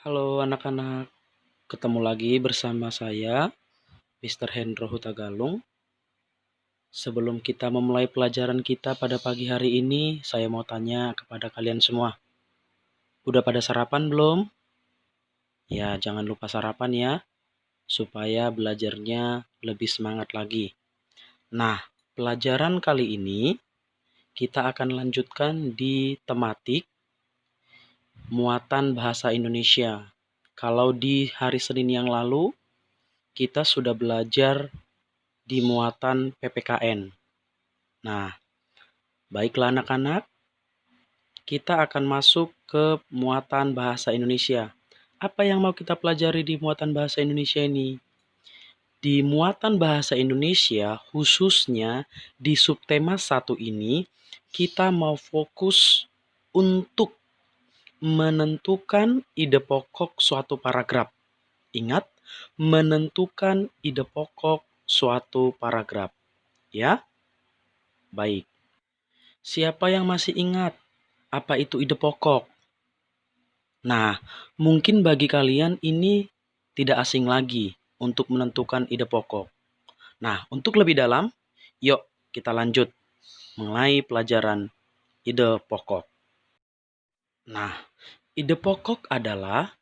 Halo anak-anak, ketemu lagi bersama saya, Mr. Hendro Hutagalung. Sebelum kita memulai pelajaran kita pada pagi hari ini, saya mau tanya kepada kalian semua. Udah pada sarapan belum? Ya, jangan lupa sarapan ya, supaya belajarnya lebih semangat lagi. Nah, pelajaran kali ini kita akan lanjutkan di tematik muatan bahasa Indonesia. Kalau di hari Senin yang lalu, kita sudah belajar di muatan PPKN. Nah, baiklah anak-anak, kita akan masuk ke muatan bahasa Indonesia. Apa yang mau kita pelajari di muatan bahasa Indonesia ini? Di muatan bahasa Indonesia, khususnya di subtema 1 ini, kita mau fokus untuk menentukan ide pokok suatu paragraf. Ingat, menentukan ide pokok suatu paragraf. Ya, baik. Siapa yang masih ingat apa itu ide pokok? Nah, mungkin bagi kalian ini tidak asing lagi untuk menentukan ide pokok. Nah, untuk lebih dalam, yuk kita lanjut mengenai pelajaran ide pokok. Nah, ide pokok adalah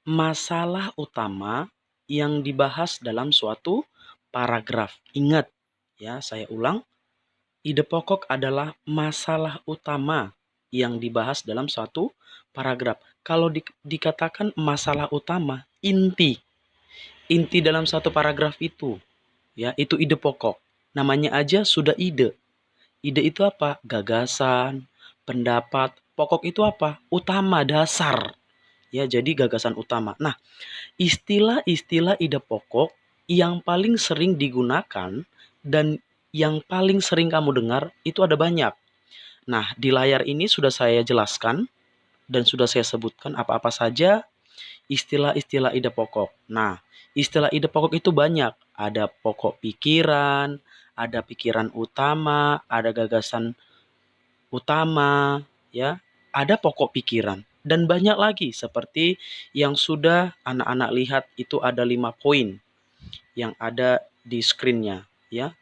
masalah utama yang dibahas dalam suatu paragraf. Ingat, ya, saya ulang, ide pokok adalah masalah utama yang dibahas dalam suatu paragraf. Kalau dikatakan masalah utama, inti dalam satu paragraf itu, ya, itu ide pokok. Namanya aja sudah ide. Ide itu apa? Gagasan, pendapat. Pokok itu apa? Utama, dasar. Ya, jadi gagasan utama. Nah, istilah-istilah ide pokok yang paling sering digunakan dan yang paling sering kamu dengar itu ada banyak. Nah, di layar ini sudah saya jelaskan dan sudah saya sebutkan apa-apa saja istilah-istilah ide pokok. Nah, istilah ide pokok itu banyak. Ada pokok pikiran, ada pikiran utama, ada gagasan utama, ya. Ada pokok pikiran dan banyak lagi seperti yang sudah anak-anak lihat itu ada 5 poin yang ada di screen-nya, ya.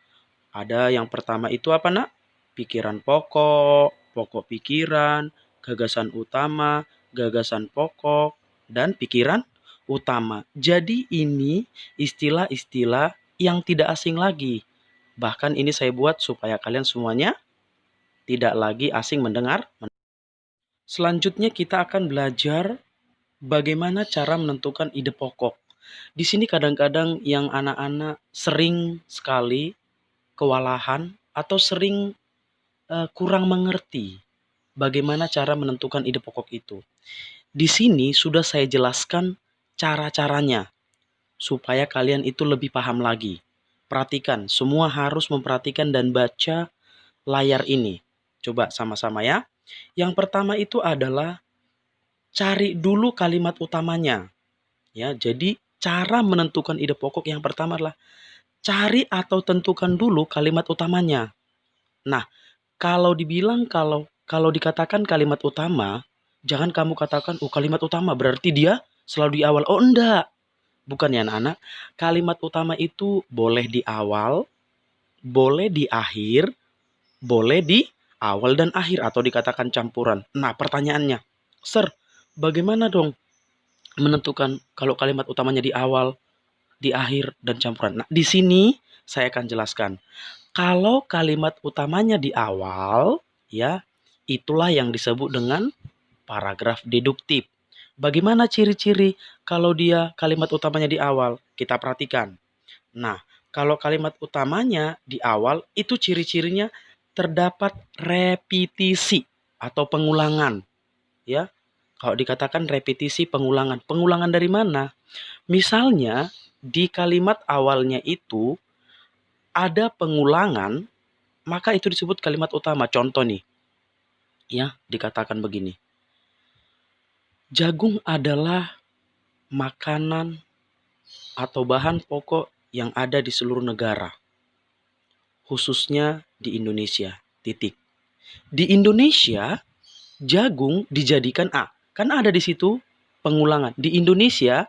Ada yang pertama itu apa, Nak? Pikiran pokok, pokok pikiran, gagasan utama, gagasan pokok, dan pikiran utama. Jadi ini istilah-istilah yang tidak asing lagi. Bahkan ini saya buat supaya kalian semuanya tidak lagi asing mendengar. Selanjutnya kita akan belajar bagaimana cara menentukan ide pokok. Di sini kadang-kadang yang anak-anak sering sekali kewalahan atau sering kurang mengerti bagaimana cara menentukan ide pokok itu. Di sini sudah saya jelaskan cara-caranya supaya kalian itu lebih paham lagi. Perhatikan, semua harus memperhatikan dan baca layar ini. Coba sama-sama ya. Yang pertama itu adalah cari dulu kalimat utamanya. Ya, jadi cara menentukan ide pokok yang pertama adalah cari atau tentukan dulu kalimat utamanya. Nah, kalau dikatakan kalimat utama, jangan kamu katakan, "Oh, kalimat utama berarti dia selalu di awal." Oh, enggak. Bukan ya, anak-anak. Kalimat utama itu boleh di awal, boleh di akhir, boleh di awal dan akhir atau dikatakan campuran. Nah, pertanyaannya, "Sir, bagaimana dong menentukan kalau kalimat utamanya di awal, di akhir, dan campuran?" Nah, di sini saya akan jelaskan. Kalau kalimat utamanya di awal, ya, itulah yang disebut dengan paragraf deduktif. Bagaimana ciri-ciri kalau dia kalimat utamanya di awal? Kita perhatikan. Nah, kalau kalimat utamanya di awal, itu ciri-cirinya terdapat repetisi atau pengulangan, ya. Kalau dikatakan repetisi pengulangan, pengulangan dari mana? Misalnya di kalimat awalnya itu ada pengulangan, maka itu disebut kalimat utama. Contoh nih, ya, dikatakan begini. Jagung adalah makanan atau bahan pokok yang ada di seluruh negara, khususnya di Indonesia. Titik. Di Indonesia, jagung dijadikan A. Kan ada di situ pengulangan. Di Indonesia,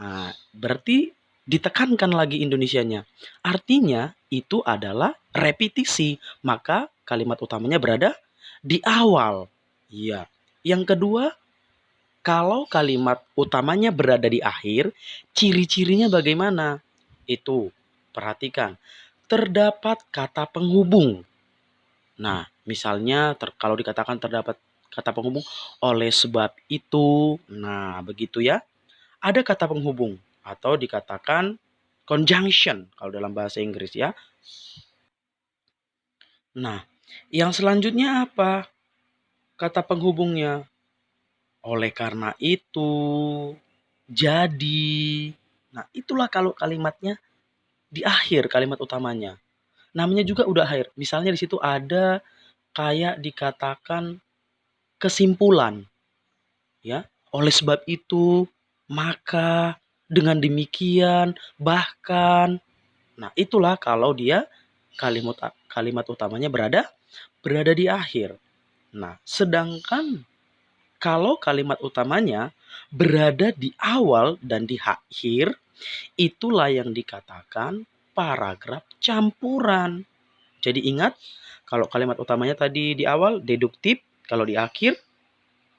nah, berarti ditekankan lagi Indonesianya. Artinya itu adalah repetisi, maka kalimat utamanya berada di awal. Iya. Yang kedua, kalau kalimat utamanya berada di akhir, ciri-cirinya bagaimana? Itu, perhatikan. Terdapat kata penghubung. Nah, misalnya kalau dikatakan terdapat kata penghubung oleh sebab itu, nah begitu ya. Ada kata penghubung atau dikatakan conjunction kalau dalam bahasa Inggris ya. Nah, yang selanjutnya apa? Kata penghubungnya. Oleh karena itu, jadi. Nah, itulah kalau kalimatnya di akhir kalimat utamanya. Namanya juga udah akhir. Misalnya di situ ada kayak dikatakan kesimpulan, ya. Oleh sebab itu, maka, dengan demikian, bahkan. Nah, itulah kalau dia kalimat utamanya berada di akhir. Nah, sedangkan kalau kalimat utamanya berada di awal dan di akhir, itulah yang dikatakan paragraf campuran. Jadi ingat, kalau kalimat utamanya tadi di awal deduktif, kalau di akhir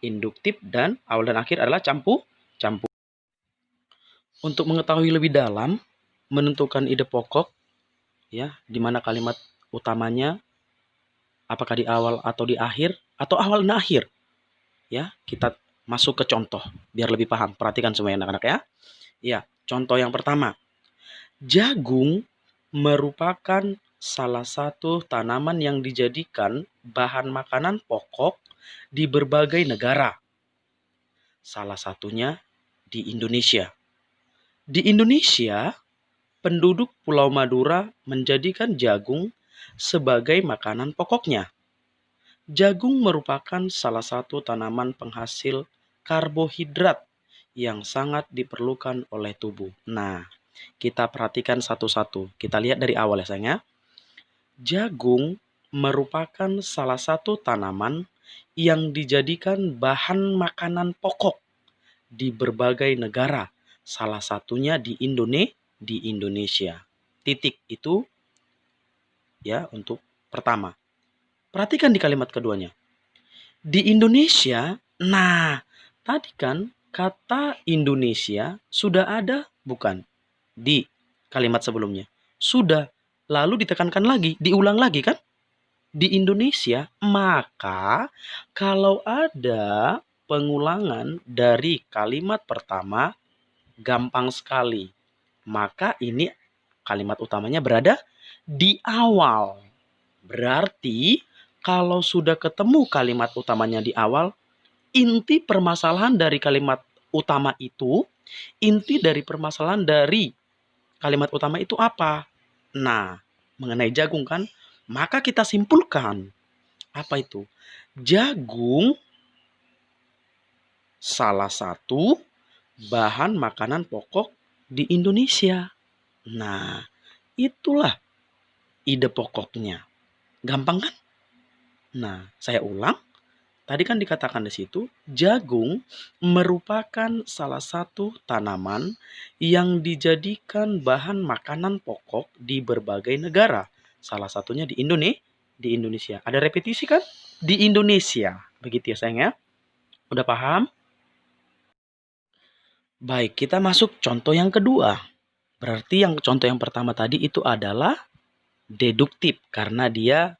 induktif, dan awal dan akhir adalah campur. Untuk mengetahui lebih dalam, menentukan ide pokok, ya, di mana kalimat utamanya apakah di awal atau di akhir atau awal dan akhir, ya, kita masuk ke contoh biar lebih paham. Perhatikan semua anak-anak ya. Ya, contoh yang pertama. Jagung merupakan salah satu tanaman yang dijadikan bahan makanan pokok di berbagai negara. Salah satunya di Indonesia. Di Indonesia, penduduk Pulau Madura menjadikan jagung sebagai makanan pokoknya. Jagung merupakan salah satu tanaman penghasil karbohidrat yang sangat diperlukan oleh tubuh. Nah, kita perhatikan satu-satu. Kita lihat dari awal ya sayang ya. Jagung merupakan salah satu tanaman yang dijadikan bahan makanan pokok di berbagai negara. Salah satunya di Indonesia. Titik itu ya untuk pertama. Perhatikan di kalimat keduanya. Di Indonesia, nah tadi kan kata Indonesia sudah ada bukan di kalimat sebelumnya? Sudah. Lalu ditekankan lagi, diulang lagi kan? Di Indonesia, maka kalau ada pengulangan dari kalimat pertama, gampang sekali. Maka ini kalimat utamanya berada di awal. Berarti kalau sudah ketemu kalimat utamanya di awal, inti permasalahan dari kalimat utama itu, inti dari permasalahan dari kalimat utama itu apa? Nah, mengenai jagung kan, maka kita simpulkan. Apa itu? Jagung salah satu bahan makanan pokok di Indonesia. Nah, itulah ide pokoknya. Gampang kan? Nah, saya ulang. Tadi kan dikatakan di situ, jagung merupakan salah satu tanaman yang dijadikan bahan makanan pokok di berbagai negara. Salah satunya di Indonesia. Ada repetisi kan? Di Indonesia. Begitu ya sayang ya. Udah paham? Baik, kita masuk contoh yang kedua. Berarti yang contoh yang pertama tadi itu adalah deduktif karena dia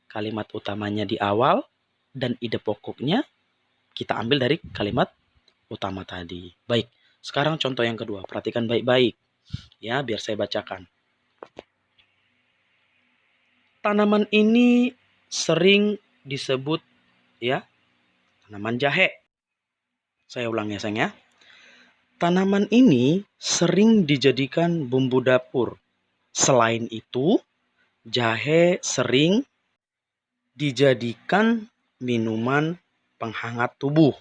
kalimat utamanya di awal dan ide pokoknya kita ambil dari kalimat utama tadi. Baik, sekarang contoh yang kedua. Perhatikan baik-baik ya biar saya bacakan. Tanaman ini sering disebut ya tanaman jahe. Saya ulang ya sayang ya. Tanaman ini sering dijadikan bumbu dapur. Selain itu, jahe sering dijadikan minuman penghangat tubuh.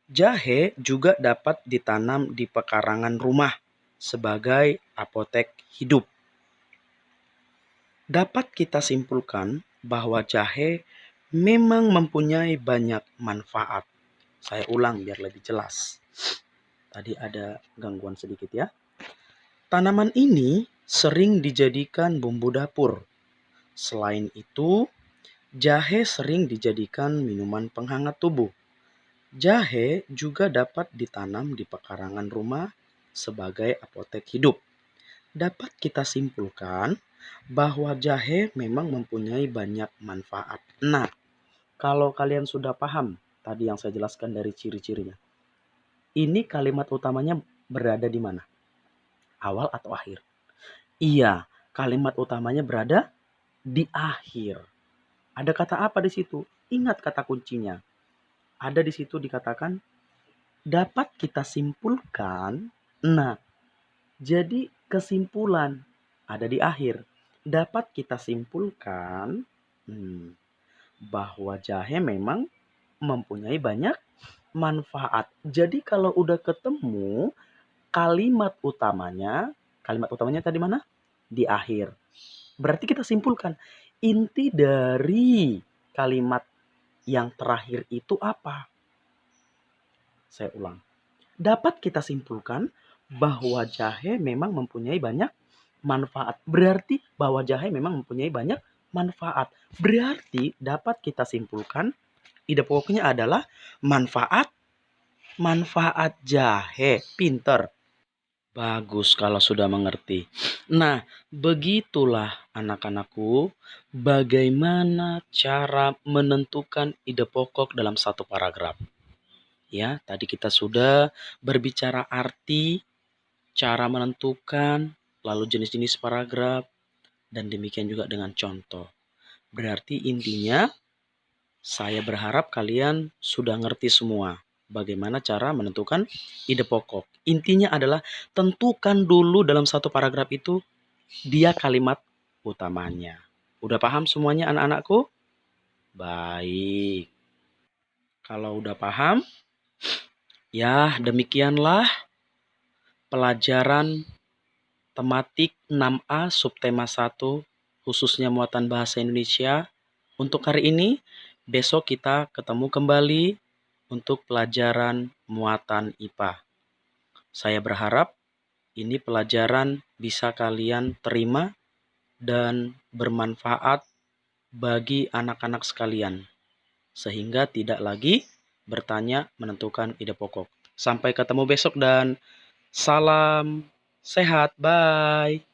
Jahe juga dapat ditanam di pekarangan rumah sebagai apotek hidup. Dapat kita simpulkan bahwa jahe memang mempunyai banyak manfaat. Saya ulang biar lebih jelas. Tadi ada gangguan sedikit ya. Tanaman ini sering dijadikan bumbu dapur. Selain itu, jahe sering dijadikan minuman penghangat tubuh. Jahe juga dapat ditanam di pekarangan rumah sebagai apotek hidup. Dapat kita simpulkan bahwa jahe memang mempunyai banyak manfaat. Nah, kalau kalian sudah paham tadi yang saya jelaskan dari ciri-cirinya, ini kalimat utamanya berada di mana? Awal atau akhir? Iya, kalimat utamanya berada di akhir. Ada kata apa di situ? Ingat kata kuncinya. Ada di situ dikatakan dapat kita simpulkan. Nah, jadi kesimpulan ada di akhir. Dapat kita simpulkan bahwa jahe memang mempunyai banyak manfaat. Jadi kalau udah ketemu kalimat utamanya tadi mana? Di akhir. Berarti kita simpulkan inti dari kalimat yang terakhir itu apa? Saya ulang. Dapat kita simpulkan bahwa jahe memang mempunyai banyak manfaat. Berarti bahwa jahe memang mempunyai banyak manfaat. Berarti dapat kita simpulkan ide pokoknya adalah manfaat jahe. Pinter. Bagus kalau sudah mengerti. Nah, begitulah anak-anakku bagaimana cara menentukan ide pokok dalam satu paragraf. Ya, tadi kita sudah berbicara arti, cara menentukan, lalu jenis-jenis paragraf, dan demikian juga dengan contoh. Berarti intinya, saya berharap kalian sudah ngerti semua bagaimana cara menentukan ide pokok. Intinya adalah tentukan dulu dalam satu paragraf itu dia kalimat utamanya. Udah paham semuanya anak-anakku? Baik. Kalau udah paham, ya demikianlah pelajaran tematik 6A subtema 1 khususnya muatan bahasa Indonesia untuk hari ini. Besok kita ketemu kembali untuk pelajaran muatan IPA. Saya berharap ini pelajaran bisa kalian terima dan bermanfaat bagi anak-anak sekalian, sehingga tidak lagi bertanya menentukan ide pokok. Sampai ketemu besok dan salam sehat. Bye.